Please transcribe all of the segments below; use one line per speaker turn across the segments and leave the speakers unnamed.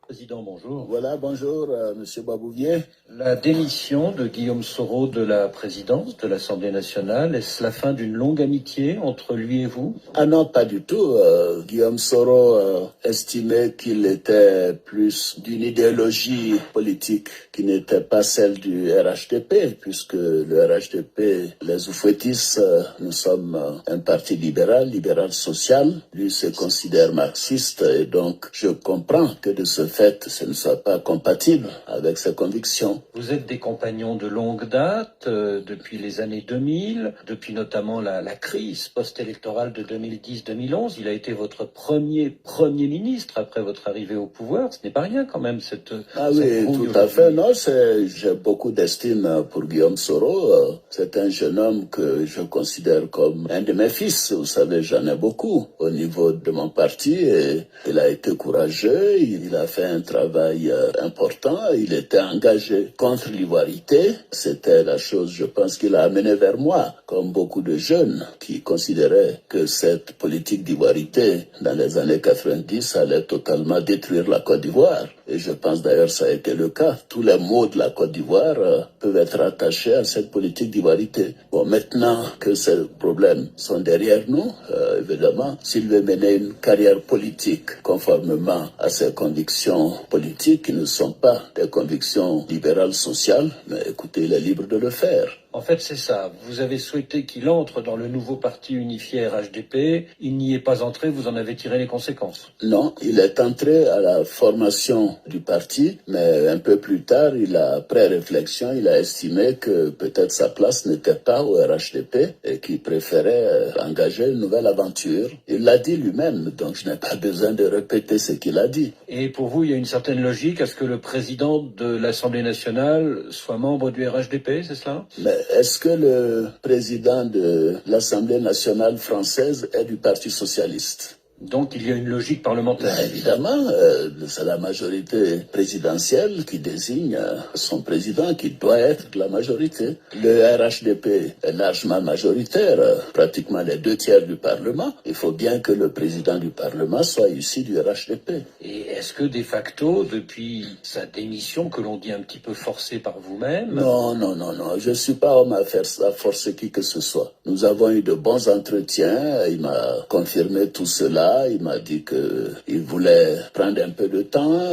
Président, bonjour.
Voilà, bonjour, Monsieur Babouvier.
La démission de Guillaume Soro de la présidence de l'Assemblée nationale, est-ce la fin d'une longue amitié entre lui et vous?
Ah non, pas du tout. Guillaume Soro estimait qu'il était plus d'une idéologie politique qui n'était pas celle du RHDP, puisque le RHDP, les Oufouettis, nous sommes un parti libéral social. Lui se considère marxiste et donc je comprends que de ce fait, ce ne soit pas compatible avec ses convictions.
Vous êtes des compagnons de longue date, depuis les années 2000, depuis notamment la crise post-électorale de 2010-2011. Il a été votre premier ministre après votre arrivée au pouvoir. Ce n'est pas rien quand même, cette
Ah oui, tout à fait. Non, j'ai beaucoup d'estime pour Guillaume Soro. C'est un jeune homme que je considère comme un de mes fils. Vous savez, j'en ai beaucoup au niveau de mon parti et il a été courageux, il a fait un travail important, il était engagé contre l'ivoirité. C'était la chose, je pense, qu'il a amené vers moi, comme beaucoup de jeunes qui considéraient que cette politique d'ivoirité dans les années 90 allait totalement détruire la Côte d'Ivoire. Et je pense d'ailleurs ça a été le cas. Tous les maux de la Côte d'Ivoire peuvent être attachés à cette politique d'ivoirité. Bon, maintenant que ces problèmes sont derrière nous, évidemment, s'il veut mener une carrière politique conformément à ses convictions politiques, qui ne sont pas des convictions libérales sociales, mais écoutez, il est libre de le faire.
En fait, c'est ça. Vous avez souhaité qu'il entre dans le nouveau parti unifié RHDP. Il n'y est pas entré, vous en avez tiré les conséquences.
Non, il est entré à la formation du parti, mais un peu plus tard, après réflexion, il a estimé que peut-être sa place n'était pas au RHDP et qu'il préférait engager une nouvelle aventure. Il l'a dit lui-même, donc je n'ai pas besoin de répéter ce qu'il a dit.
Et pour vous, il y a une certaine logique à ce que le président de l'Assemblée nationale soit membre du RHDP, c'est cela?
Mais est-ce que le président de l'Assemblée nationale française est du Parti socialiste?
Donc il y a une logique parlementaire.
Ben, évidemment, c'est la majorité présidentielle qui désigne son président qui doit être de la majorité. Le RHDP est largement majoritaire, pratiquement les 2/3 du Parlement. Il faut bien que le président du Parlement soit issu du RHDP.
Et est-ce que de facto, depuis sa démission, que l'on dit un petit peu forcée par vous-même...
Non, je ne suis pas homme à forcer qui que ce soit. Nous avons eu de bons entretiens, il m'a confirmé tout cela. Il m'a dit qu'il voulait prendre un peu de temps.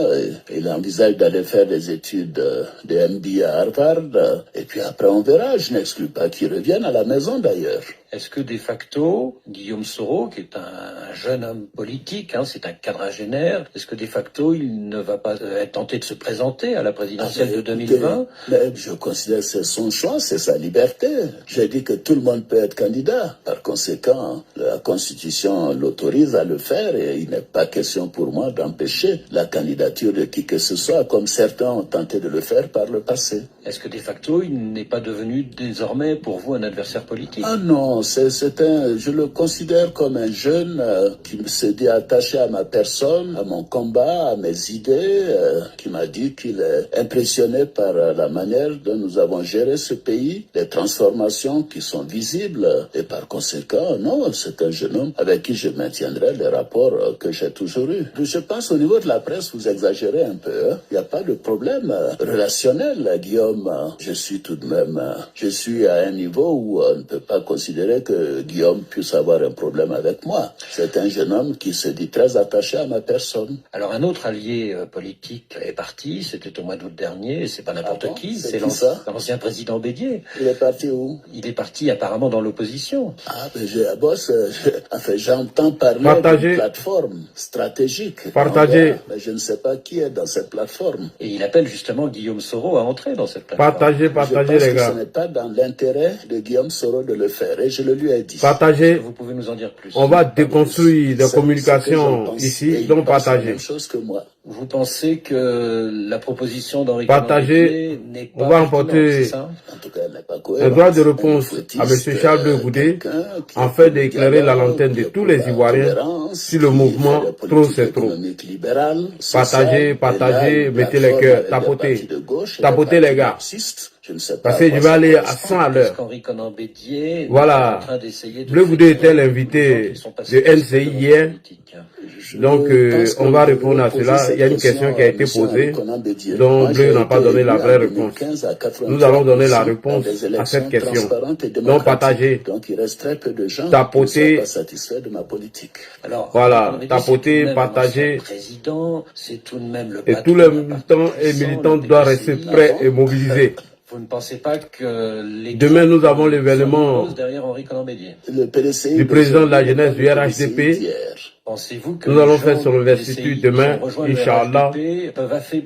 Il envisage d'aller faire des études de MBA à Harvard. Et puis après, on verra. Je n'exclus pas qu'il revienne à la maison d'ailleurs.
Est-ce que de facto, Guillaume Soro, qui est un jeune homme politique, c'est un quadragénaire, est-ce que de facto, il ne va pas être tenté de se présenter à la présidentielle de 2020?
Mais je considère que c'est son choix, c'est sa liberté. J'ai dit que tout le monde peut être candidat. Par conséquent, la Constitution l'autorise à le faire et il n'est pas question pour moi d'empêcher la candidature de qui que ce soit, comme certains ont tenté de le faire par le passé.
Est-ce que de facto, il n'est pas devenu désormais pour vous un adversaire politique?
Ah non, je le considère comme un jeune qui se dit attaché à ma personne, à mon combat, à mes idées, qui m'a dit qu'il est impressionné par la manière dont nous avons géré ce pays, les transformations qui sont visibles et par conséquent, non, c'est un jeune homme avec qui je maintiendrai les rapports que j'ai toujours eus. Je pense au niveau de la presse, vous exagérez un peu. Il n'y a pas de problème relationnel, Guillaume. Je suis à un niveau où on ne peut pas considérer que Guillaume puisse avoir un problème avec moi. C'est un jeune homme qui se dit très attaché à ma personne.
Alors un autre allié politique est parti, c'était au mois d'août dernier, et c'est pas n'importe qui, c'est l'ancien président Bédier.
Il est parti où?
Il est parti apparemment dans l'opposition.
Ah, mais j'entends parler d'une plateforme stratégique. Mais je ne sais pas qui est dans cette plateforme.
Et il appelle justement Guillaume Soro à entrer dans cette plateforme.
Partagez
je pense
les gars.
Que ce n'est pas dans l'intérêt de Guillaume Soro de le faire et je le lui ai dit.
Partagez.
Vous pouvez nous en dire plus?
On va déconstruire des communications ici, donc partagez.
Même chose que moi.
Vous pensez que la proposition d'Henri
Partagez,
n'est pas
on va emporter
En tout cas, elle n'est pas cohérente.
un droit de réponse à M. Charles de Goudé, en fait d'éclairer la lanterne de tous les Ivoiriens sur le mouvement Trop c'est trop. Partagez, mettez les cœurs, tapotez les gars. Parce que je vais aller à 100 à l'heure. Voilà. Bleu Goudé était l'invité de NCI hier. Donc, on va répondre à cela. Il y a une question qui a été posée, dont Bleu n'a pas donné la vraie réponse. Nous allons donner la réponse à cette question. Donc, partagez, tapotez, voilà, tapotez, partagez. Et tous les militants et militantes doivent rester prêts et mobilisés.
Vous ne pensez pas que
demain nous avons l'événement du président de la jeunesse du RHDP.
Pensez-vous que
nous allons faire son investiture demain, Inch'Allah,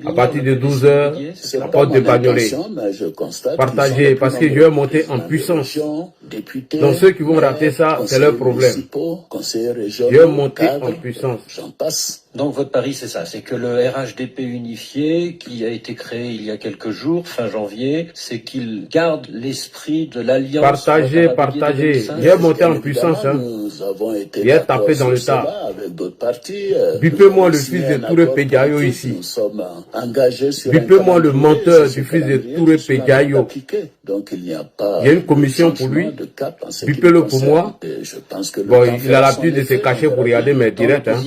à partir de 12h, à porte de Bagnolet. Partagez, parce que je vais monter en puissance. Donc ceux qui vont rater ça, c'est leur problème. Je vais monter en puissance.
Donc votre pari, c'est ça, c'est que le RHDP unifié, qui a été créé il y a quelques jours, fin janvier, c'est qu'il garde l'esprit de l'alliance.
Partagez. Je vais monter en puissance. Hein. Je vais taper dans le tas. Bipez-moi le fils de Touré Pédiayo ici. Bipez-moi le menteur du fils de Touré Pédiayo. Il y a une commission pour lui. Bipez-le pour moi. Bon, il a l'habitude de se cacher pour regarder mes directs. Hein.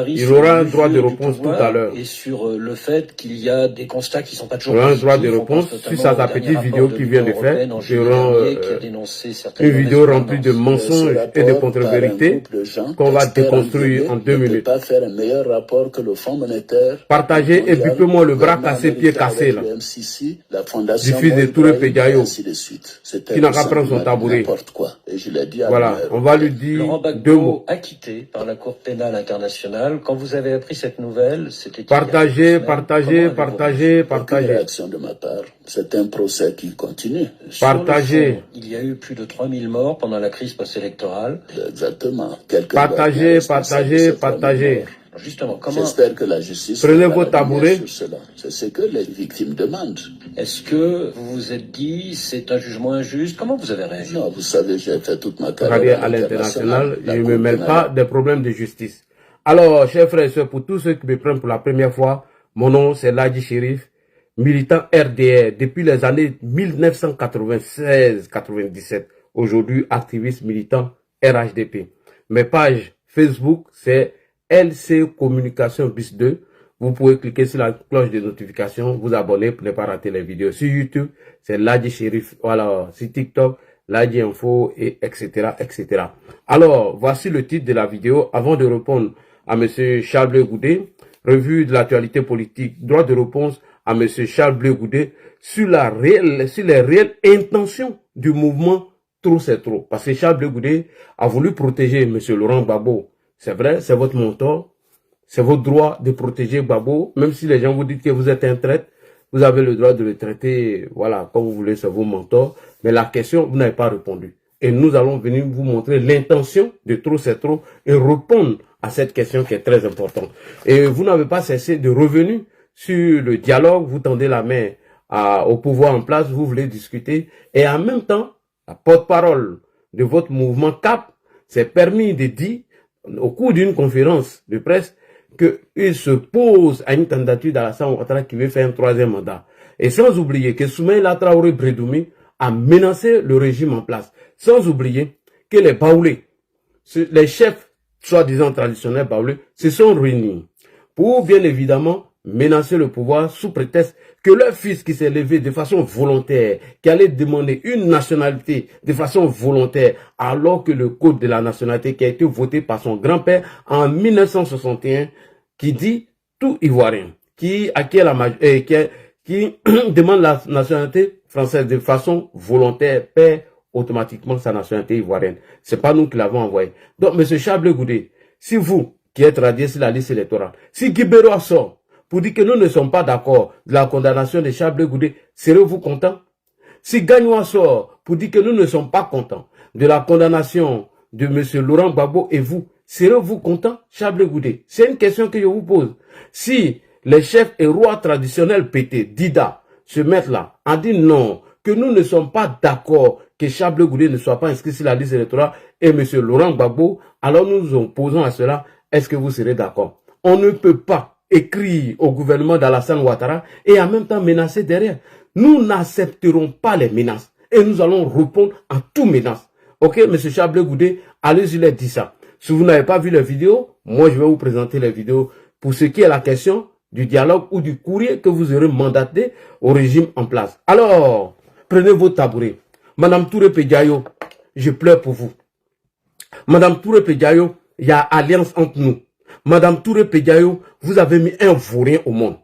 Il aura un droit de réponse tout à l'heure.
Et sur le fait qu'il y a des constats qui ne sont pas toujours
il aura un droit de réponse sur sa petite vidéo qu'il vient de faire. Il aura une vidéo remplie de mensonges et de contre-vérités qu'on va déconstruire en 2 minutes. Partagez et bipez-moi le bras cassé, pied cassé là. Du fils de Touré Pédiayo, qui n'a qu'à prendre son tabouret. Voilà, on va lui dire 2 mots.
Acquitté par la Cour pénale internationale. Quand vous avez appris cette nouvelle, c'était
partagez.
Réaction de ma part. C'est un procès qui continue.
Partagez.
Il y a eu plus de 3000 morts pendant la crise post-électorale.
Exactement.
Partagez.
Justement, comment...
J'espère que la justice...
Prenez vos tabourets.
C'est ce que les victimes demandent.
Est-ce que vous vous êtes dit, c'est un jugement injuste? Comment vous avez réagi?
Non, vous savez, j'ai fait toute ma carrière
à l'international. Je ne me mêle pas des problèmes de justice. Alors, chers frères et sœurs, pour tous ceux qui me prennent pour la première fois, mon nom c'est Ladji Chérif, militant RDR depuis les années 1996-97. Aujourd'hui, activiste militant RHDP. Mes pages Facebook, c'est LC Communication bis 2. Vous pouvez cliquer sur la cloche de notification, vous abonner pour ne pas rater les vidéos. Sur YouTube, c'est Ladji Chérif. Voilà, sur TikTok, Ladji Info, et etc., etc. Alors, voici le titre de la vidéo. Avant de répondre à M. Charles Bleu Goudé, revue de l'actualité politique, droit de réponse à M. Charles Bleu Goudé sur les réelles intentions du mouvement Trop c'est trop. Parce que Charles Bleu Goudé a voulu protéger M. Laurent Gbagbo. C'est vrai, c'est votre mentor. C'est votre droit de protéger Gbagbo. Même si les gens vous disent que vous êtes un traître, vous avez le droit de le traiter, voilà, comme vous voulez, c'est vos mentors. Mais la question, vous n'avez pas répondu. Et nous allons venir vous montrer l'intention de Trop c'est trop et répondre à cette question qui est très importante. Et vous n'avez pas cessé de revenir sur le dialogue, vous tendez la main au pouvoir en place, vous voulez discuter. Et en même temps, la porte-parole de votre mouvement CAP s'est permis de dire, au cours d'une conférence de presse, qu'il se pose à une candidature d'Alassane Ouattara qui veut faire un 3e mandat. Et sans oublier que Soumaïla Traoré Bredoumi a menacé le régime en place. Sans oublier que les Baoulés, les chefs soi-disant traditionnels Baoulés, se sont réunis pour bien évidemment menacer le pouvoir sous prétexte que leur fils qui s'est levé de façon volontaire, qui allait demander une nationalité de façon volontaire, alors que le code de la nationalité qui a été voté par son grand-père en 1961, qui dit tout Ivoirien, qui demande la nationalité française de façon volontaire, perd automatiquement sa nationalité ivoirienne. C'est pas nous qui l'avons envoyé. Donc, M. Charles Bleu Goudé, si vous, qui êtes radié sur la liste électorale, si Guibéro sort pour dire que nous ne sommes pas d'accord de la condamnation de Charles Bleu Goudé, serez-vous content? Si Gagnoua sort pour dire que nous ne sommes pas contents de la condamnation de M. Laurent Gbagbo et vous, serez-vous content, Charles Bleu Goudé? C'est une question que je vous pose. Si les chefs et rois traditionnels pétés, Dida, se mettent là, en disant non, que nous ne sommes pas d'accord que Charles Goudé ne soit pas inscrit sur la liste électorale et M. Laurent Gbagbo, alors nous nous opposons à cela. Est-ce que vous serez d'accord? On ne peut pas écrire au gouvernement d'Alassane Ouattara et en même temps menacer derrière. Nous n'accepterons pas les menaces et nous allons répondre à toute menace. Ok, M. Charles Goudé, allez-y, les dit ça. Si vous n'avez pas vu les vidéos, moi je vais vous présenter les vidéos pour ce qui est la question du dialogue ou du courrier que vous aurez mandaté au régime en place. Alors, prenez vos tabourets. Madame Touré Pédiayo, je pleure pour vous. Madame Touré Pédiayo, il y a alliance entre nous. Madame Touré Pédiayo, vous avez mis un vaurien au monde.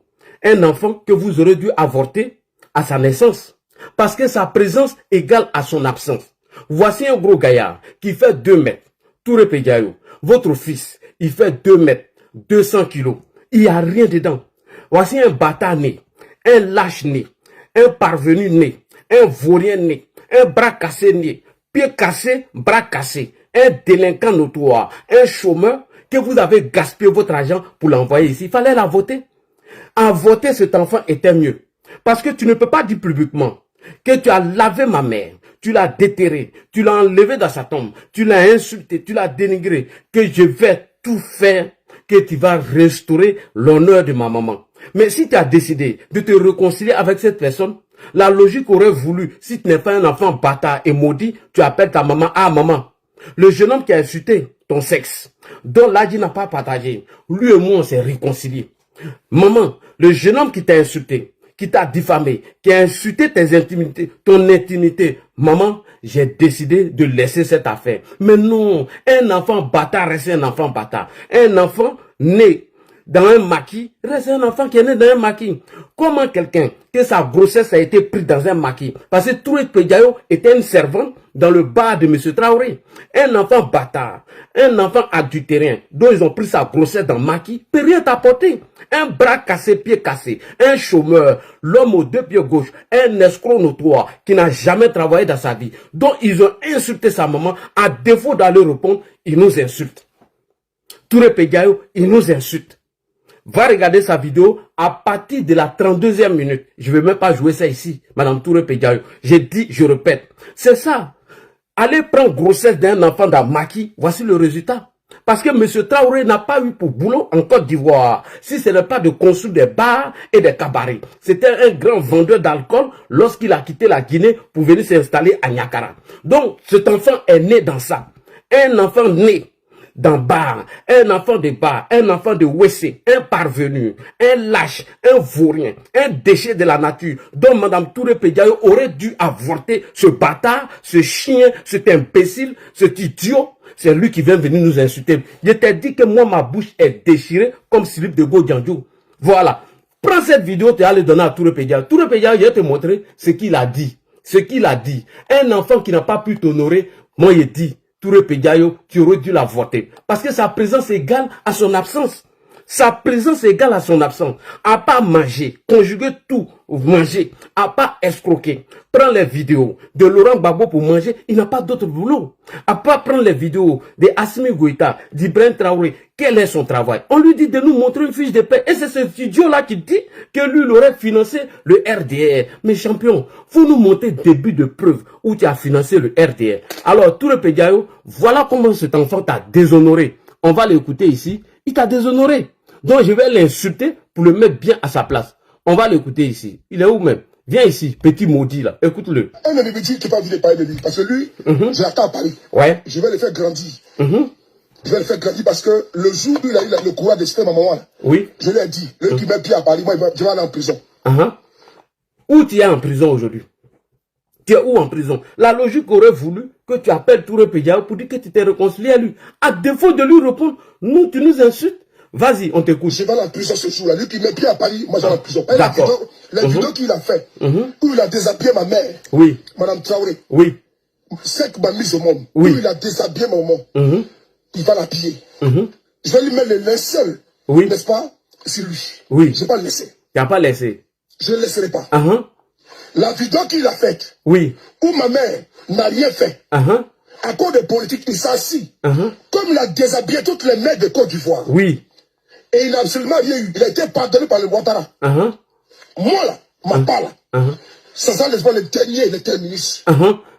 Un enfant que vous aurez dû avorter à sa naissance. Parce que sa présence égale à son absence. Voici un gros gaillard qui fait 2 mètres. Touré Pédiayo, votre fils, il fait 2 mètres, 200 kilos. Il n'y a rien dedans. Voici un bâtard né, un lâche né, un parvenu né, un vaurien né, un bras cassé né, pied cassé, bras cassé, un délinquant notoire, un chômeur que vous avez gaspillé votre argent pour l'envoyer ici. Il fallait la voter. En voter cet enfant était mieux. Parce que tu ne peux pas dire publiquement que tu as lavé ma mère, tu l'as déterré, tu l'as enlevé dans sa tombe, tu l'as insulté, tu l'as dénigré, que je vais tout faire, que tu vas restaurer l'honneur de ma maman. Mais si tu as décidé de te réconcilier avec cette personne, la logique aurait voulu, si tu n'es pas un enfant bâtard et maudit, tu appelles ta maman, ah maman, le jeune homme qui a insulté ton sexe, dont l'Adi n'a pas partagé, lui et moi on s'est réconciliés. Maman, le jeune homme qui t'a insulté, qui t'a diffamé, qui a insulté tes intimités, ton intimité. Maman, j'ai décidé de laisser cette affaire. Mais non, un enfant bâtard reste un enfant bâtard. Un enfant né dans un maquis reste un enfant qui est né dans un maquis. Comment quelqu'un que sa grossesse a été prise dans un maquis? Parce que Touré Pédiayo était une servante dans le bar de M. Traoré. Un enfant bâtard, un enfant adultérien, dont ils ont pris sa grossesse dans le maquis, peut rien t'apporter. Un bras cassé, pied cassé, un chômeur, l'homme aux 2 pieds gauche, un escroc notoire qui n'a jamais travaillé dans sa vie, dont ils ont insulté sa maman, à défaut d'aller répondre, ils nous insultent. Touré Pédiayo, il nous insulte. Va regarder sa vidéo à partir de la 32e minute. Je ne vais même pas jouer ça ici, Madame Touré Pédiayo. J'ai dit, je répète. C'est ça. Allez prendre grossesse d'un enfant dans maquis, voici le résultat. Parce que M. Traoré n'a pas eu pour boulot en Côte d'Ivoire. Si ce n'est pas de construire des bars et des cabarets. C'était un grand vendeur d'alcool lorsqu'il a quitté la Guinée pour venir s'installer à Niakara. Donc, cet enfant est né dans ça. Un enfant né dans bar, un enfant de bar, un enfant de WC, un parvenu, un lâche, un vaurien, un déchet de la nature, dont Mme Touré Pédiayo aurait dû avorter ce bâtard, ce chien, cet imbécile, cet idiot. C'est lui qui vient venir nous insulter. Je t'ai dit que moi, ma bouche est déchirée comme Philippe de Gaudiandjou. Voilà. Prends cette vidéo, tu vas le donner à Touré Pédiayo. Touré Pédiayo, je vais te montrer ce qu'il a dit. Ce qu'il a dit. Un enfant qui n'a pas pu t'honorer, moi, je dis, Touré Pédiayo, tu aurais dû l'avorter. Parce que sa présence est égale à son absence. Sa présence est égale à son absence. À pas manger, conjuguer tout, manger, à pas escroquer. Prends les vidéos de Laurent Gbagbo pour manger, il n'a pas d'autre boulot. À pas prendre les vidéos de Assimi Goïta, d'Ibrahim Traoré. Quel est son travail? On lui dit de nous montrer une fiche de paie. Et c'est cet idiot-là qui dit que lui, il aurait financé le RDR. Mais champion, faut nous montrer début de preuve où tu as financé le RDR. Alors, Touré Pédiayo, voilà comment cet enfant t'a déshonoré. On va l'écouter ici. Il t'a déshonoré. Donc, je vais l'insulter pour le mettre bien à sa place. On va l'écouter ici. Il est où même? Viens ici, petit maudit là. Écoute-le.
Un ennemi me dit que tu n'as pas envie de parler de lui. Parce que lui, je l'attends à Paris.
Ouais.
Je vais le faire grandir. Je vais le faire grandir parce que le jour où il a eu le courage de citer ma maman,
oui.
Je lui ai dit, le qui met pied à Paris, moi, je vais aller en prison.
Où tu es en prison aujourd'hui? Tu es où en prison? La logique aurait voulu que tu appelles Touré Pédiayo pour dire que tu t'es réconcilié à lui. À défaut de lui répondre, nous, tu nous insultes. Vas-y, on t'écoute.
Je vais aller en prison ce jour-là. Lui qui met pied à Paris, moi j'allais en prison.
D'accord.
La vidéo qu'il a fait, où il a déshabillé ma mère,
oui.
Madame Traoré,
oui.
c'est que m'a mise au monde,
oui.
où il a déshabillé mon maman, il va l'habiller. Je vais lui mettre le linceul,
oui.
n'est-ce pas, sur lui.
Oui.
Je ne vais pas le laisser.
Tu n'as pas laissé.
Je ne le laisserai pas. La vidéo qu'il a faite,
oui.
où ma mère n'a rien fait, à cause de politique, il s'assit. Comme il a déshabillé toutes les mères de Côte d'Ivoire.
Oui.
Et il n'a absolument rien eu. Il a été pardonné par le Ouattara. Moi là, ma part là, Ça sent l'espoir le dernier ministre.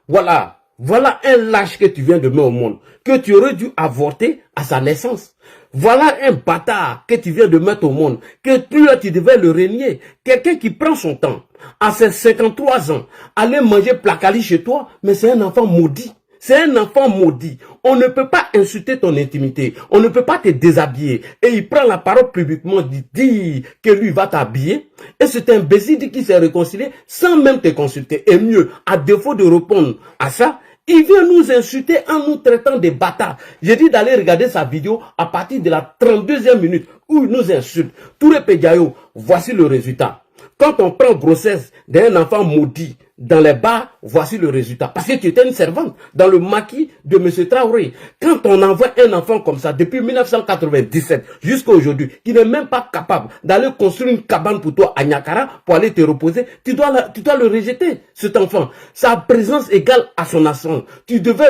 Voilà. Voilà un lâche que tu viens de mettre au monde, que tu aurais dû avorter à sa naissance. Voilà un bâtard que tu viens de mettre au monde, que tu devais le régner. Quelqu'un qui prend son temps, à ses 53 ans, aller manger placali chez toi, mais c'est un enfant maudit. C'est un enfant maudit. On ne peut pas insulter ton intimité. On ne peut pas te déshabiller. Et il prend la parole publiquement, dit que lui va t'habiller. Et c'est un imbécile qui s'est réconcilié sans même te consulter. Et mieux, à défaut de répondre à ça, il vient nous insulter en nous traitant de bâtards. J'ai dit d'aller regarder sa vidéo à partir de la 32e minute où il nous insulte. Touré Pédiayo, voici le résultat. Quand on prend grossesse d'un enfant maudit dans les bars, voici le résultat. Parce que tu étais une servante dans le maquis de M. Traoré. Quand on envoie un enfant comme ça, depuis 1997 jusqu'à aujourd'hui, qui n'est même pas capable d'aller construire une cabane pour toi à Niakara pour aller te reposer, tu dois le rejeter, cet enfant. Sa présence égale à son ascendant. Tu devais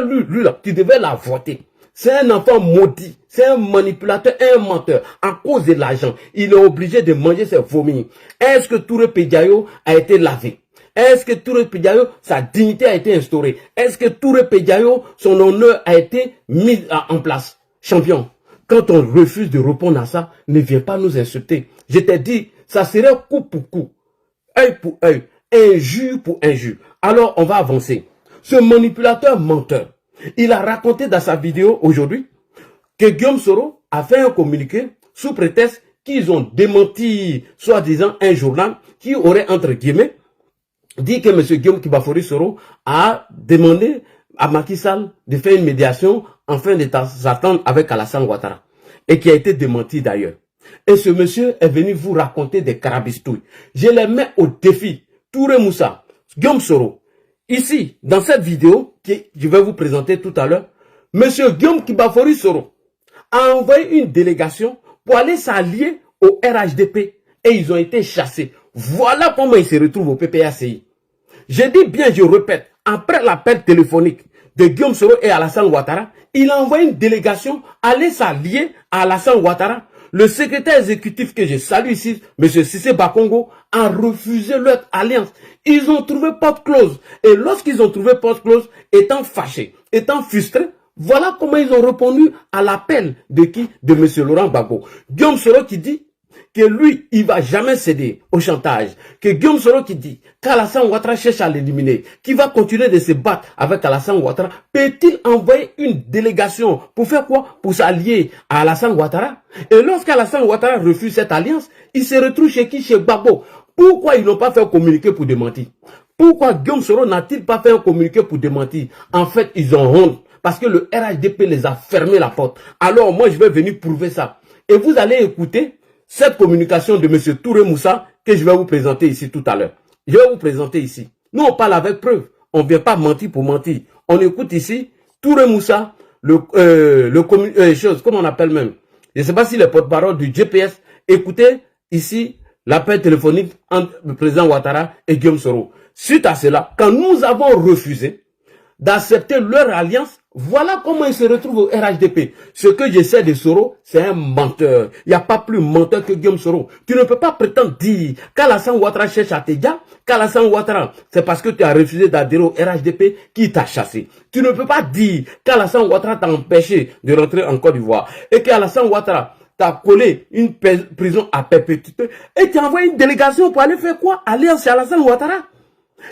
tu devais la voter. C'est un enfant maudit, c'est un manipulateur, un menteur. À cause de l'argent, il est obligé de manger ses vomis. Est-ce que Touré Pédiayo a été lavé? Est-ce que Touré Pédiayo, sa dignité a été instaurée? Est-ce que Touré Pédiayo, son honneur a été mis en place? Champion, quand on refuse de répondre à ça, ne viens pas nous insulter. Je t'ai dit, ça serait coup pour coup, œil pour œil, injure pour injure. Alors on va avancer. Ce manipulateur menteur, il a raconté dans sa vidéo aujourd'hui que Guillaume Soro a fait un communiqué sous prétexte qu'ils ont démenti, soi-disant, un journal qui aurait, entre guillemets, dit que M. Guillaume Kibafori Soro a demandé à Macky Sall de faire une médiation afin de s'attendre avec Alassane Ouattara. Et qui a été démenti d'ailleurs. Et ce monsieur est venu vous raconter des carabistouilles. Je les mets au défi. Touré Moussa, Guillaume Soro. Ici, dans cette vidéo que je vais vous présenter tout à l'heure, M. Guillaume Kibafori Soro a envoyé une délégation pour aller s'allier au RHDP et ils ont été chassés. Voilà comment ils se retrouvent au PPACI. Je dis bien, je répète, après l'appel téléphonique de Guillaume Soro et Alassane Ouattara, il a envoyé une délégation aller s'allier à Alassane Ouattara. Le secrétaire exécutif que je salue ici, M. Cissé Bakongo, a refusé leur alliance. Ils ont trouvé porte close. Et lorsqu'ils ont trouvé porte close, étant fâchés, étant frustrés, voilà comment ils ont répondu à l'appel de qui? De M. Laurent Gbagbo. Guillaume Soro qui dit que lui, il ne va jamais céder au chantage. Que Guillaume Soro qui dit qu'Alassane Ouattara cherche à l'éliminer, qu'il va continuer de se battre avec Alassane Ouattara, peut-il envoyer une délégation pour faire quoi? Pour s'allier à Alassane Ouattara? Et lorsqu'Alassane Ouattara refuse cette alliance, il se retrouve chez qui? Chez Gbagbo. Pourquoi ils n'ont pas fait un communiqué pour démentir? Pourquoi Guillaume Soro n'a-t-il pas fait un communiqué pour démentir? En fait, ils ont honte. Parce que le RHDP les a fermé la porte. Alors moi, je vais venir prouver ça. Et vous allez écouter cette communication de M. Touré Moussa que je vais vous présenter ici tout à l'heure. Je vais vous présenter ici. Nous, on parle avec preuve. On ne vient pas mentir pour mentir. On écoute ici Touré Moussa, comment on appelle même. Je ne sais pas si le porte-parole du GPS. Écoutez ici l'appel téléphonique entre le président Ouattara et Guillaume Soro. Suite à cela, quand nous avons refusé d'accepter leur alliance, voilà comment ils se retrouvent au RHDP. Ce que j'essaie de Soro, c'est un menteur. Il n'y a pas plus menteur que Guillaume Soro. Tu ne peux pas prétendre dire qu'Alassane Ouattara cherche à te dire, qu'Alassane Ouattara, c'est parce que tu as refusé d'adhérer au RHDP qui t'a chassé. Tu ne peux pas dire qu'Alassane Ouattara t'a empêché de rentrer en Côte d'Ivoire et qu'Alassane Ouattara t'a collé une prison à perpétuité et tu as envoyé une délégation pour aller faire quoi? Aller chez Alassane Ouattara.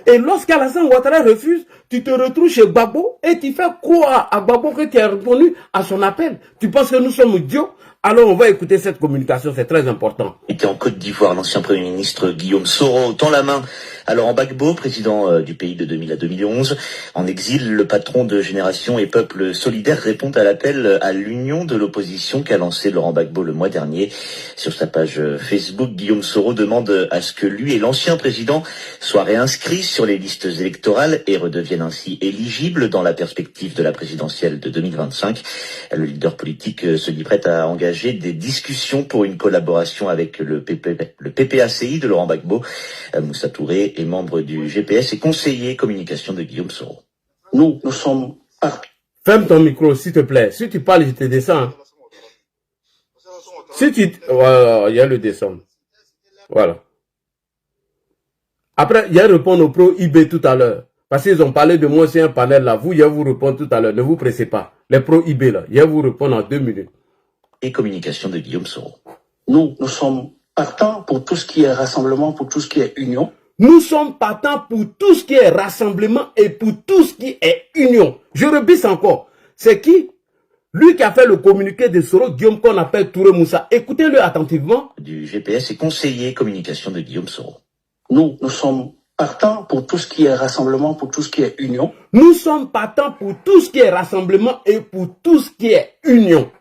Et lorsqu'Alassane Ouattara refuse, tu te retrouves chez Gbagbo et tu fais croire à Gbagbo que tu as répondu à son appel. Tu penses que nous sommes idiots? Alors on va écouter cette communication, c'est très important.
Était en Côte d'Ivoire, l'ancien Premier ministre Guillaume Soro tend la main à Laurent Gbagbo, président du pays de 2000 à 2011. En exil, le patron de Génération et Peuple Solidaire répond à l'appel à l'union de l'opposition qu'a lancé Laurent Gbagbo le mois dernier. Sur sa page Facebook, Guillaume Soro demande à ce que lui et l'ancien président soient réinscrits sur les listes électorales et redeviennent ainsi éligibles dans la perspective de la présidentielle de 2025. Le leader politique se dit prêt à engager des discussions pour une collaboration avec le PPACI de Laurent Gbagbo. Moussa Touré est membre du GPS et conseiller communication de Guillaume Soro.
Nous sommes pas.
Ferme ton micro, s'il te plaît. Si tu parles, je te descends. Si tu... Voilà, il y a le descendre. Voilà. Après, il y a répondre au pro-IB tout à l'heure. Parce qu'ils ont parlé de moi, c'est un panel là. Vous, il y a vous répondre tout à l'heure. Ne vous pressez pas. Les pro-IB là, il y a vous répondre en 2 minutes.
Et communication de Guillaume Soro.
Nous sommes partants pour tout ce qui est rassemblement, pour tout ce qui est union.
Nous sommes partants pour tout ce qui est rassemblement et pour tout ce qui est union. Je rebisse encore. C'est qui? Lui qui a fait le communiqué de Soro, Guillaume, qu'on appelle Touré Moussa. Écoutez-le attentivement.
Du GPS et conseiller communication de Guillaume Soro.
Nous sommes partants pour tout ce qui est rassemblement, pour tout ce qui est union.
Nous sommes partants pour tout ce qui est rassemblement et pour tout ce qui est union.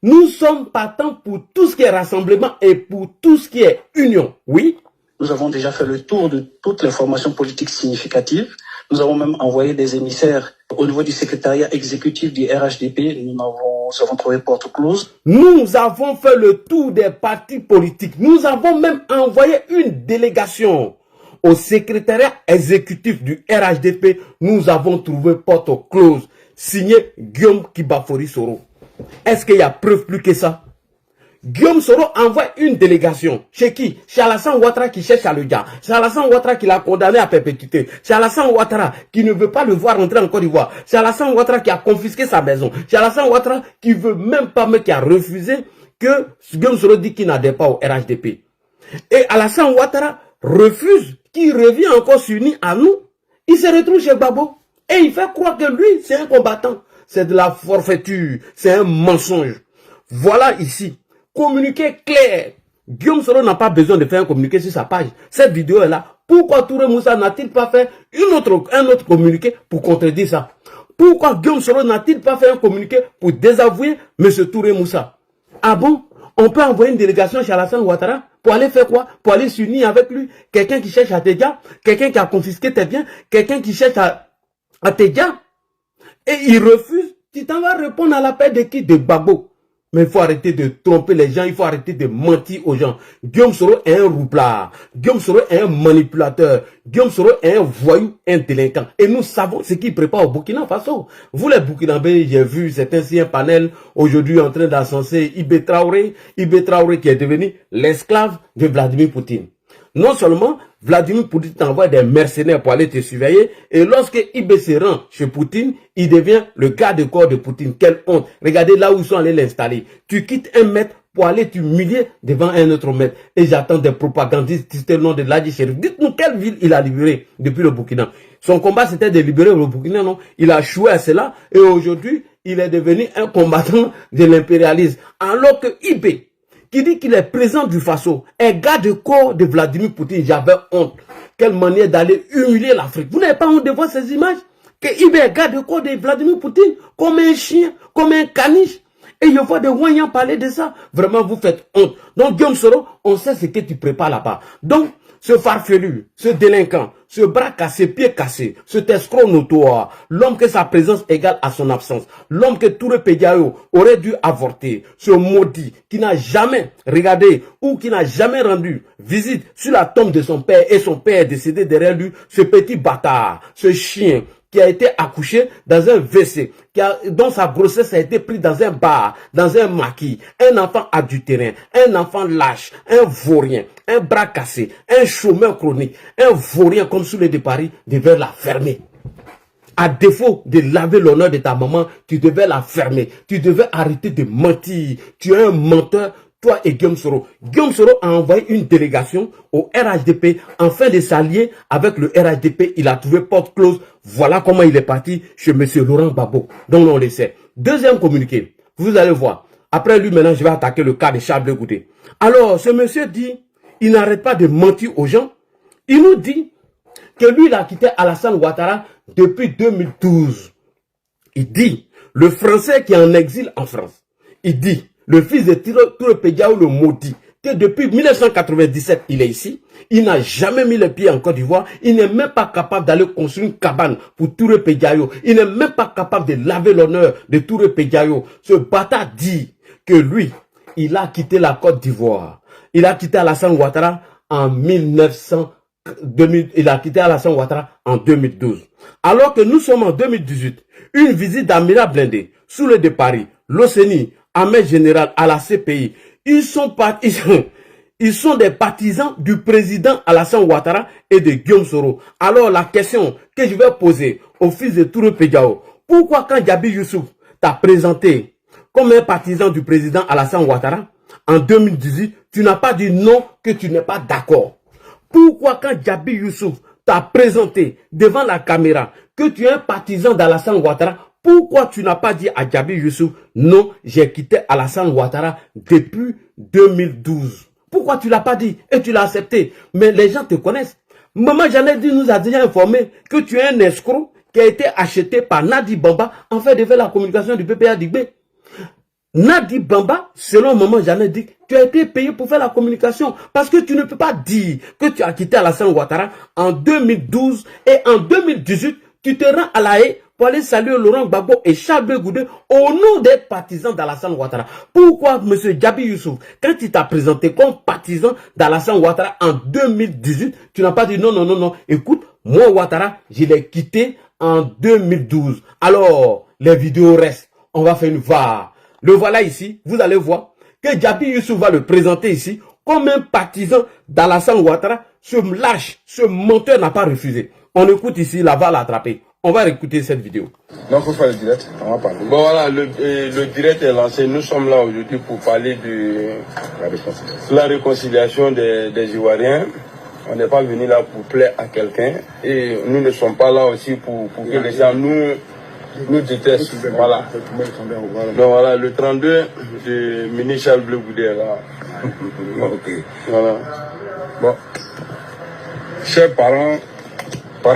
Nous sommes partants pour tout ce qui est rassemblement et pour tout ce qui est union. Oui.
Nous avons déjà fait le tour de toutes les formations politiques significatives. Nous avons même envoyé des émissaires au niveau du secrétariat exécutif du RHDP. Nous avons trouvé porte close.
Nous avons fait le tour des partis politiques. Nous avons même envoyé une délégation au secrétariat exécutif du RHDP. Nous avons trouvé porte close. Signé Guillaume Kibafori Soro. Est-ce qu'il y a preuve plus que ça? Guillaume Soro envoie une délégation. Chez qui? Chez Alassane Ouattara qui cherche à le gars. Chez Alassane Ouattara qui l'a condamné à perpétuité. Chez Alassane Ouattara qui ne veut pas le voir rentrer en Côte d'Ivoire. Chez Alassane Ouattara qui a confisqué sa maison. Chez Alassane Ouattara qui veut même pas, mais qui a refusé que Guillaume Soro dit qu'il n'adhère pas au RHDP. Et Alassane Ouattara refuse, qu'il revient encore s'unir à nous. Il se retrouve chez Gbagbo. Et il fait croire que lui, c'est un combattant. C'est de la forfaiture. C'est un mensonge. Voilà ici. Communiqué clair. Guillaume Soro n'a pas besoin de faire un communiqué sur sa page. Cette vidéo est là. Pourquoi Touré Moussa n'a-t-il pas fait un autre communiqué pour contredire ça? Pourquoi Guillaume Soro n'a-t-il pas fait un communiqué pour désavouer M. Touré Moussa? Ah bon? On peut envoyer une délégation chez Alassane Ouattara pour aller faire quoi? Pour aller s'unir avec lui? Quelqu'un qui cherche à te dire, quelqu'un qui a confisqué tes biens, quelqu'un qui cherche à te dire. Et il refuse. Tu t'en vas répondre à l'appel de qui? De Gbagbo. Mais il faut arrêter de tromper les gens, il faut arrêter de mentir aux gens. Guillaume Soro est un roublard. Guillaume Soro est un manipulateur. Guillaume Soro est un voyou, un délinquant. Et nous savons ce qu'il prépare au Burkina Faso. Vous les Burkinabés, j'ai vu, c'est ainsi un panel aujourd'hui en train d'ascenser Ibé Traoré qui est devenu l'esclave de Vladimir Poutine. Non seulement Vladimir Poutine t'envoie des mercenaires pour aller te surveiller, et lorsque Ibé se rend chez Poutine, il devient le garde-corps de Poutine. Quelle honte! Regardez là où ils sont allés l'installer. Tu quittes un maître pour aller t'humilier devant un autre maître. Et j'attends des propagandistes qui le nom de Ladji Chérif. Dites-nous quelle ville il a libéré depuis le Burkina. Son combat c'était de libérer le Burkina, non? Il a choué à cela, et aujourd'hui, il est devenu un combattant de l'impérialisme. Alors que Ibé, qui dit qu'il est président du Faso, un garde-corps de Vladimir Poutine, j'avais honte. Quelle manière d'aller humilier l'Afrique. Vous n'avez pas honte de voir ces images? Que Ibé est garde-corps de Vladimir Poutine, comme un chien, comme un caniche. Et je vois des Wanyans parler de ça. Vraiment, vous faites honte. Donc, Guillaume Soro, on sait ce que tu prépares là-bas. Donc, ce farfelu, ce délinquant, ce bras cassé, pied cassé, cet escroc notoire, l'homme que sa présence égale à son absence, l'homme que Touré Pédiayo aurait dû avorter, ce maudit qui n'a jamais regardé ou qui n'a jamais rendu visite sur la tombe de son père et son père est décédé derrière lui, ce petit bâtard, ce chien qui a été accouché dans un WC, dont sa grossesse a été prise dans un bar, dans un maquis, un enfant adultérin, un enfant lâche, un vaurien, un bras cassé, un chômeur chronique, un vaurien comme sous les de Paris, devait la fermer. À défaut de laver l'honneur de ta maman, tu devais la fermer. Tu devais arrêter de mentir. Tu es un menteur. Toi et Guillaume Soro. Guillaume Soro a envoyé une délégation au RHDP afin de s'allier avec le RHDP. Il a trouvé porte close. Voilà comment il est parti chez M. Laurent Gbagbo. Donc on le sait. Deuxième communiqué. Vous allez voir. Après lui, maintenant, je vais attaquer le cas de Charles Blé Goudé. Alors, ce monsieur dit, il n'arrête pas de mentir aux gens. Il nous dit que lui, il a quitté Alassane Ouattara depuis 2012. Il dit, le Français qui est en exil en France. Il dit, le fils de Touré Pédiayo, le maudit, que depuis 1997, il est ici. Il n'a jamais mis les pieds en Côte d'Ivoire. Il n'est même pas capable d'aller construire une cabane pour Touré Pédiayo. Il n'est même pas capable de laver l'honneur de Touré Pédiayo. Ce bâtard dit que lui, il a quitté la Côte d'Ivoire. Il a quitté Alassane Ouattara en 2000, il a quitté Alassane Ouattara en 2012. Alors que nous sommes en 2018, une visite d'Amiral Blindé, sous le de Paris, l'OCENI, Ahmed Général à la CPI, ils sont partis, ils sont des partisans du président Alassane Ouattara et de Guillaume Soro. Alors la question que je vais poser au fils de Touré Pédiao, pourquoi quand Djabi Youssouf t'a présenté comme un partisan du président Alassane Ouattara, en 2018, tu n'as pas dit non, que tu n'es pas d'accord? Pourquoi quand Djabi Youssouf t'a présenté devant la caméra que tu es un partisan d'Alassane Ouattara, pourquoi tu n'as pas dit à Djabi Youssouf, non, j'ai quitté Alassane Ouattara depuis 2012? Pourquoi tu l'as pas dit et tu l'as accepté? Mais les gens te connaissent. Maman Jeannette nous a déjà informé que tu es un escroc qui a été acheté par Nadi Bamba en fait de faire la communication du PPA d'Igbé. Nadi Bamba, selon Maman Jeannette dit, tu as été payé pour faire la communication parce que tu ne peux pas dire que tu as quitté Alassane Ouattara en 2012 et en 2018, tu te rends à La Haye pour aller saluer Laurent Gbagbo et Charles Goudé au nom des partisans d'Alassane Ouattara. Pourquoi M. Djabi Youssouf, quand il t'a présenté comme partisan d'Alassane Ouattara en 2018, tu n'as pas dit non, non, non, non, écoute, moi Ouattara, je l'ai quitté en 2012. Alors, les vidéos restent, on va faire une VAR. Le voilà ici, vous allez voir que Djabi Youssouf va le présenter ici comme un partisan d'Alassane Ouattara. Ce lâche, ce menteur n'a pas refusé. On écoute ici, la VAR l'a attrapé. On va écouter cette vidéo.
Non, il faut faire le direct, on va parler. Bon voilà, le direct est lancé. Nous sommes là aujourd'hui pour parler de la réconciliation des Ivoiriens. On n'est pas venu là pour plaire à quelqu'un. Et nous ne sommes pas là aussi pour que les gens nous détestent. Voilà. Donc voilà, le 32 de ministre Charles Goudé est là. Ok. Voilà. Bon. Chers parents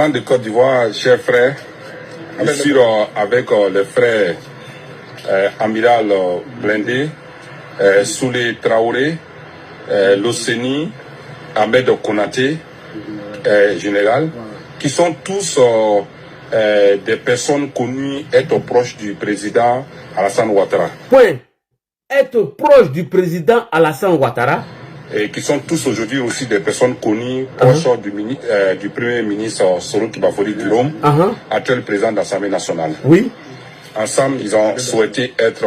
de Côte d'Ivoire, chers frères, je suis avec les frères Amiral Blindé, Soulé Traoré, Loseni, Ahmed Konaté, général, qui sont tous des personnes connues être proches du président Alassane Ouattara.
Point. Être proche du président Alassane Ouattara.
Et qui sont tous aujourd'hui aussi des personnes connues proches du Premier ministre Soro Kibafori Guillaume, actuel président de l'Assemblée nationale.
Oui.
Ensemble, ils ont souhaité être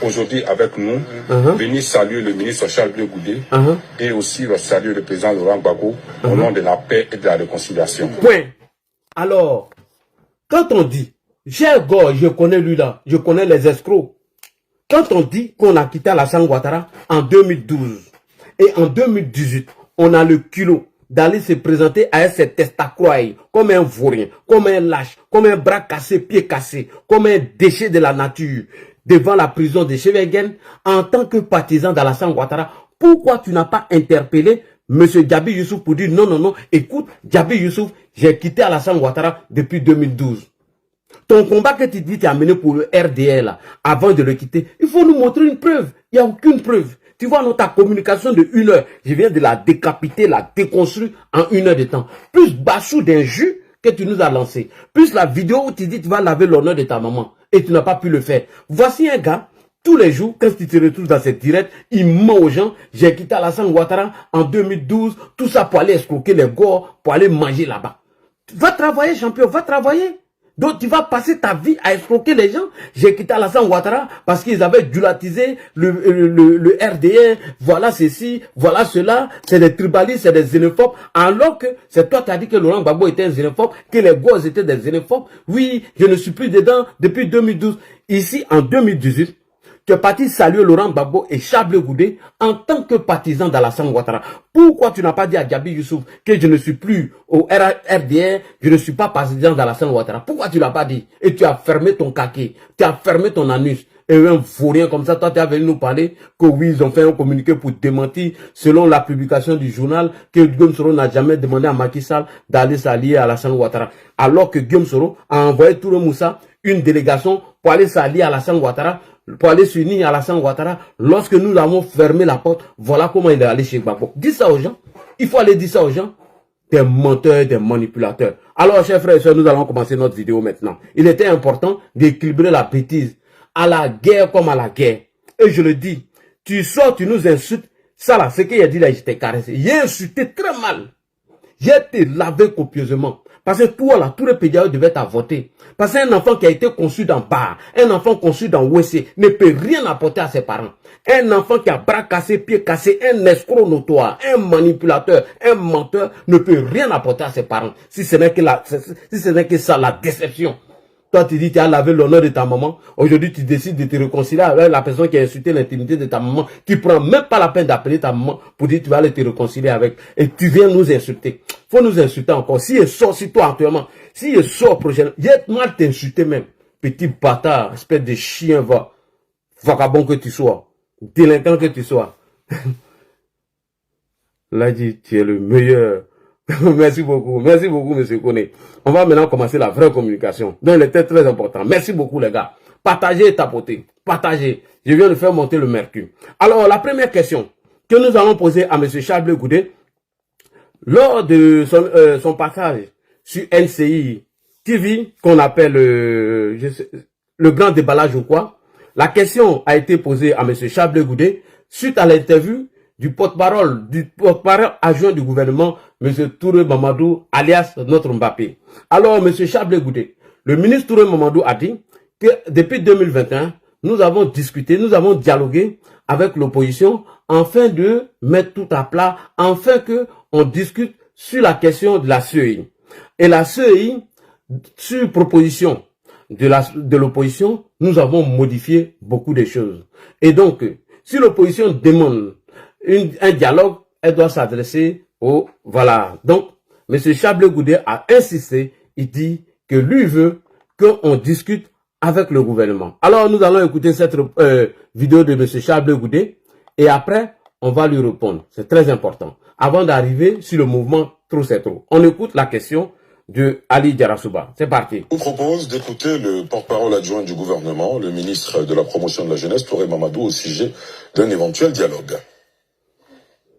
aujourd'hui avec nous, venir saluer le ministre Charles Goudé et aussi saluer le président Laurent Gbagbo au nom de la paix et de la réconciliation.
Point. Alors, quand on dit, cher gars, je connais lui là, je connais les escrocs. Quand on dit qu'on a quitté Alassane Ouattara en 2012, et en 2018, on a le culot d'aller se présenter à cet testacroix comme un vaurien, comme un lâche, comme un bras cassé, pied cassé, comme un déchet de la nature devant la prison de Cheveguén en tant que partisan d'Alassane Ouattara. Pourquoi tu n'as pas interpellé M. Djabi Youssouf pour dire non, non, non, écoute, Djabi Youssouf, j'ai quitté Alassane Ouattara depuis 2012. Ton combat que tu dis tu as mené pour le RDR là, avant de le quitter, il faut nous montrer une preuve. Il n'y a aucune preuve. Tu vois, ta communication de 1 heure, je viens de la décapiter, la déconstruire en 1 heure de temps. Plus Bachou d'un jus que tu nous as lancé. Plus la vidéo où tu dis tu vas laver l'honneur de ta maman. Et tu n'as pas pu le faire. Voici un gars, tous les jours, quand tu te retrouves dans cette direct, il ment aux gens. J'ai quitté Alassane Ouattara en 2012. Tout ça pour aller escroquer les gars, pour aller manger là-bas. Va travailler, champion, va travailler. Donc tu vas passer ta vie à escroquer les gens. J'ai quitté Alassane Ouattara parce qu'ils avaient dulatisé le RDR. Voilà ceci, voilà cela. C'est des tribalistes, c'est des xénophobes. Alors que c'est toi qui as dit que Laurent Gbagbo était un xénophobe, que les gosses étaient des xénophobes. Oui, je ne suis plus dedans depuis 2012. Ici, en 2018, tu es parti saluer Laurent Gbagbo et Charles Goudé en tant que partisan d'Alassane Ouattara. Pourquoi tu n'as pas dit à Djabi Youssouf que je ne suis plus au RDR, je ne suis pas partisan d'Alassane Ouattara? Pourquoi tu l'as pas dit? Et tu as fermé ton caquet, tu as fermé ton anus. Et un vaurien comme ça, toi tu es venu nous parler que oui, ils ont fait un communiqué pour démentir selon la publication du journal que Guillaume Soro n'a jamais demandé à Macky Sall d'aller s'allier à Alassane Ouattara. Alors que Guillaume Soro a envoyé Touré Moussa une délégation pour aller s'allier à Alassane Ouattara, pour aller s'unir à Alassane Ouattara. Lorsque nous avons fermé la porte, voilà comment il est allé chez Gbagbo. Dis ça aux gens. Il faut aller dire ça aux gens. Des menteurs, des manipulateurs. Alors, chers frères et sœurs, nous allons commencer notre vidéo maintenant. Il était important d'équilibrer la bêtise. À la guerre comme à la guerre. Et je le dis, tu sors, tu nous insultes. Ça là, ce qu'il a dit là, j'étais caressé. J'ai insulté très mal. J'ai été lavé copieusement. Parce que toi là, tous les pédiatres devaient être à voter. Parce qu'un enfant qui a été conçu dans bar, un enfant conçu dans WC ne peut rien apporter à ses parents. Un enfant qui a bras cassés, pieds cassés, un escroc notoire, un manipulateur, un menteur ne peut rien apporter à ses parents. Si ce n'est que ça, la déception. Toi, tu dis, tu as lavé l'honneur de ta maman. Aujourd'hui, tu décides de te réconcilier avec la personne qui a insulté l'intimité de ta maman. Tu prends même pas la peine d'appeler ta maman pour dire que tu vas aller te réconcilier avec. Et tu viens nous insulter. Faut nous insulter encore. Si il sort, si toi actuellement, si il sort prochainement, il est mal t'insulter même. Petit bâtard, espèce de chien, vagabond que tu sois. Délinquant que tu sois. Là, dit, tu es le meilleur. Merci beaucoup, monsieur Koné. On va maintenant commencer la vraie communication. Donc, il était très important. Merci beaucoup, les gars. Partagez et tapotez. Partagez. Je viens de faire monter le mercure. Alors, la première question que nous allons poser à monsieur Charles Blé Goudé, lors de son passage sur NCI TV, qu'on appelle le grand déballage ou quoi, la question a été posée à monsieur Charles Blé Goudé suite à l'interview du porte-parole adjoint du gouvernement, M. Touré Mamadou, alias notre Mbappé. Alors, M. Charles Blé Goudé, le ministre Touré Mamadou a dit que depuis 2021, nous avons discuté, nous avons dialogué avec l'opposition afin de mettre tout à plat, afin que on discute sur la question de la CEI. Et la CEI, sur proposition de l'opposition, nous avons modifié beaucoup de choses. Et donc, si l'opposition demande un dialogue, elle doit s'adresser au... Voilà. Donc, M. Charles Blé Goudé a insisté, il dit que lui veut qu'on discute avec le gouvernement. Alors, nous allons écouter cette vidéo de M. Charles Blé Goudé et après, on va lui répondre. C'est très important. Avant d'arriver sur le mouvement Trop c'est trop. On écoute la question de Ali Diarasouba. C'est parti.
Je vous propose d'écouter le porte-parole adjoint du gouvernement, le ministre de la Promotion de la Jeunesse, Touré Mamadou, au sujet d'un éventuel dialogue.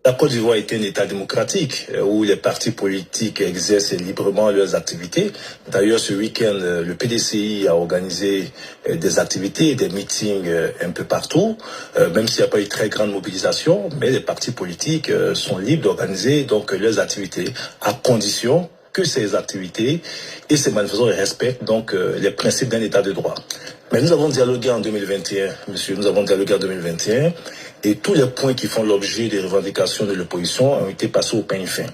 La Côte d'Ivoire est un État démocratique où les partis politiques exercent librement leurs activités. D'ailleurs, ce week-end, le PDCI a organisé des activités, des meetings un peu partout, même s'il n'y a pas eu très grande mobilisation, mais les partis politiques sont libres d'organiser donc leurs activités à condition que ces activités et ces manifestations respectent donc les principes d'un État de droit. Mais nous avons dialogué en 2021, monsieur, nous avons dialogué en 2021 et tous les points qui font l'objet des revendications de l'opposition ont été passés au peigne fin.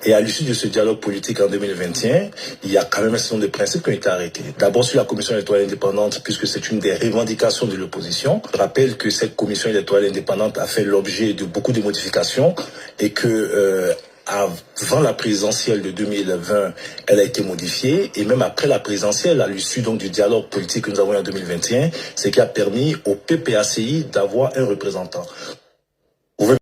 Et à l'issue de ce dialogue politique en 2021, il y a quand même un certain nombre de principes qui ont été arrêtés. D'abord sur la commission électorale indépendante, puisque c'est une des revendications de l'opposition. Je rappelle que cette commission électorale indépendante a fait l'objet de beaucoup de modifications et que... avant la présidentielle de 2020, elle a été modifiée et même après la présidentielle, à l'issue donc du dialogue politique que nous avons eu en 2021, c'est qui a permis au PPACI d'avoir un représentant.